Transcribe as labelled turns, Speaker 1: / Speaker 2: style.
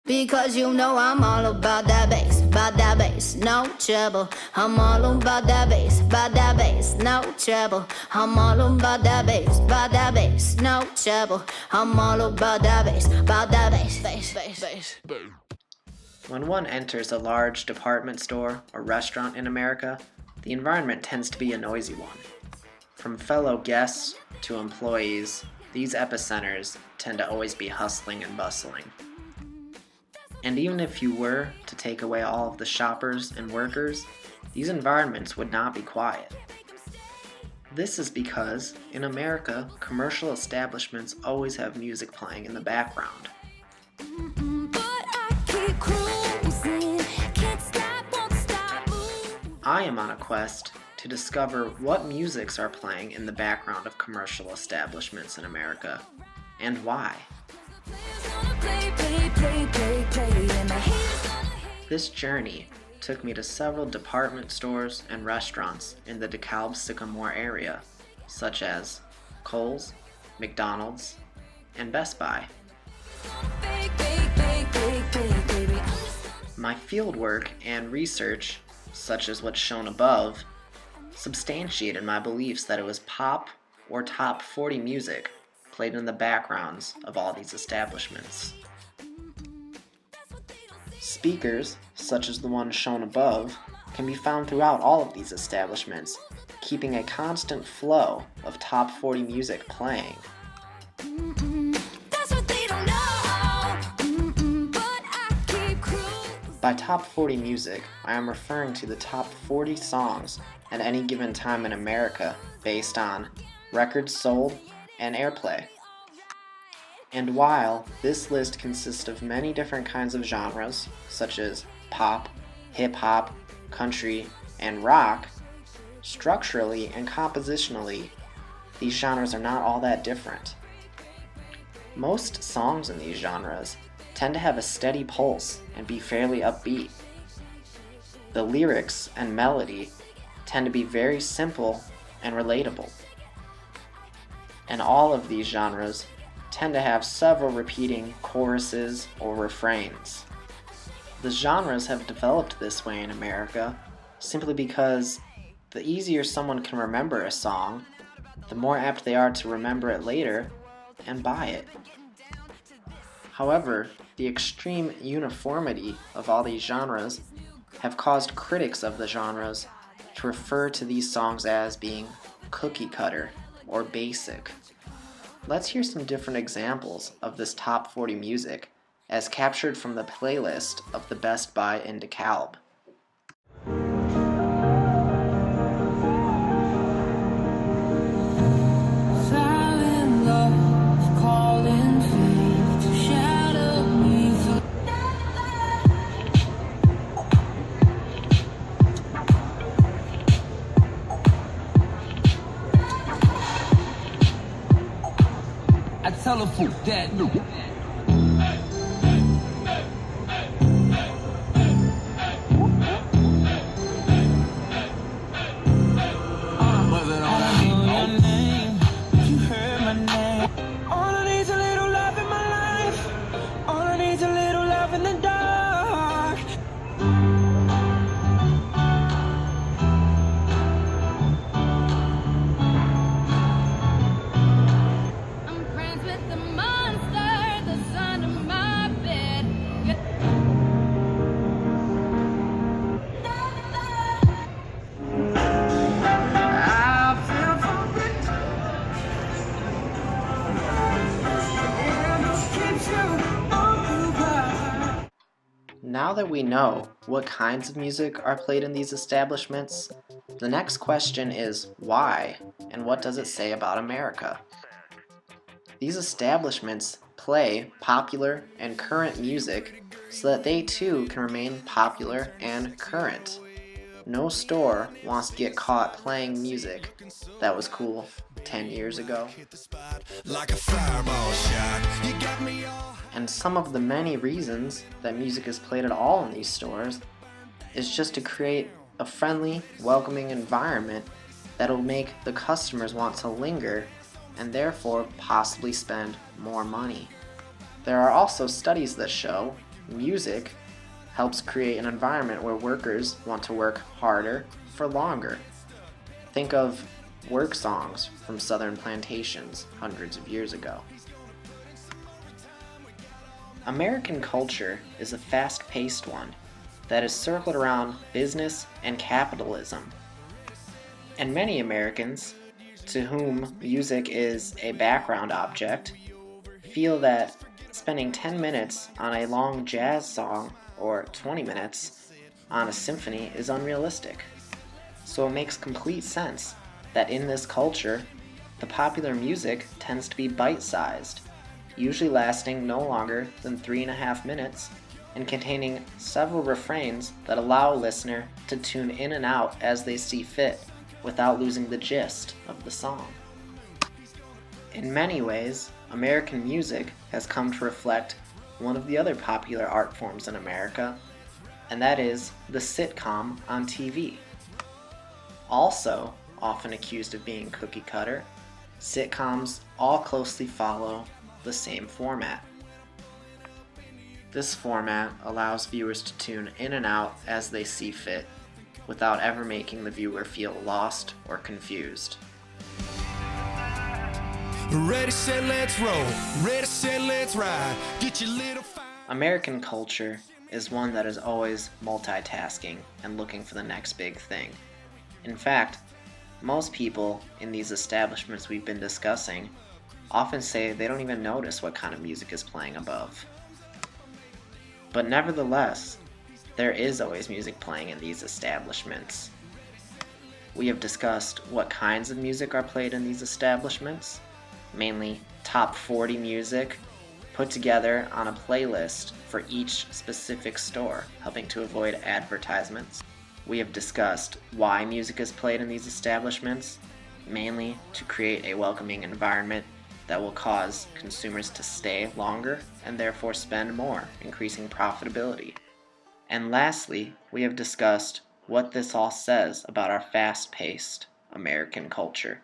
Speaker 1: Because you know I'm all about that bass, no trouble. I'm all about that bass, no trouble. I'm all about that bass, no trouble. I'm all about that bass.
Speaker 2: When one enters a large department store or restaurant in America, the environment tends to be a noisy one. From fellow guests to employees, these epicenters tend to always be hustling and bustling. And even if you were to take away all of the shoppers and workers, these environments would not be quiet. This is because, in America, commercial establishments always have music playing in the background. I am on a quest to discover what musics are playing in the background of commercial establishments in America, and why. This journey took me to several department stores and restaurants in the DeKalb Sycamore area, such as Kohl's, McDonald's, and Best Buy. My fieldwork and research, such as what's shown above, substantiated my beliefs that it was pop or top 40 music played in the backgrounds of all these establishments. Speakers, such as the one shown above, can be found throughout all of these establishments, keeping a constant flow of top 40 music playing. By top 40 music, I am referring to the top 40 songs at any given time in America based on records sold and airplay. And while this list consists of many different kinds of genres, such as pop, hip-hop, country, and rock, structurally and compositionally, these genres are not all that different. Most songs in these genres tend to have a steady pulse and be fairly upbeat. The lyrics and melody tend to be very simple and relatable. And all of these genres tend to have several repeating choruses or refrains. The genres have developed this way in America simply because the easier someone can remember a song, the more apt they are to remember it later and buy it. However, the extreme uniformity of all these genres have caused critics of the genres to refer to these songs as being cookie cutter or basic. Let's hear some different examples of this top 40 music as captured from the playlist of the Best Buy in DeKalb.
Speaker 3: I tell a fool that no.
Speaker 2: Now that we know what kinds of music are played in these establishments, the next question is why, and what does it say about America? These establishments play popular and current music so that they too can remain popular and current. No store wants to get caught playing music that was cool 10 years ago. And some of the many reasons that music is played at all in these stores is just to create a friendly, welcoming environment that'll make the customers want to linger and therefore possibly spend more money. There are also studies that show music helps create an environment where workers want to work harder for longer. Think of work songs from southern plantations hundreds of years ago. American culture is a fast-paced one that is circled around business and capitalism. And many Americans, to whom music is a background object, feel that spending 10 minutes on a long jazz song or 20 minutes on a symphony is unrealistic. So it makes complete sense that in this culture, the popular music tends to be bite-sized, usually lasting no longer than 3.5 minutes and containing several refrains that allow a listener to tune in and out as they see fit without losing the gist of the song. In many ways, American music has come to reflect one of the other popular art forms in America, and that is the sitcom on TV. Also, often accused of being cookie cutter, sitcoms all closely follow the same format. This format allows viewers to tune in and out as they see fit, without ever making the viewer feel lost or confused.
Speaker 4: Ready, set, let's roll. Ready, set, let's ride. Get your little fire.
Speaker 2: American culture is one that is always multitasking and looking for the next big thing. In fact, most people in these establishments we've been discussing often say they don't even notice what kind of music is playing above. But nevertheless, there is always music playing in these establishments. We have discussed what kinds of music are played in these establishments, mainly top 40 music put together on a playlist for each specific store, helping to avoid advertisements. We have discussed why music is played in these establishments, mainly to create a welcoming environment that will cause consumers to stay longer and therefore spend more, increasing profitability. And lastly, we have discussed what this all says about our fast-paced American culture.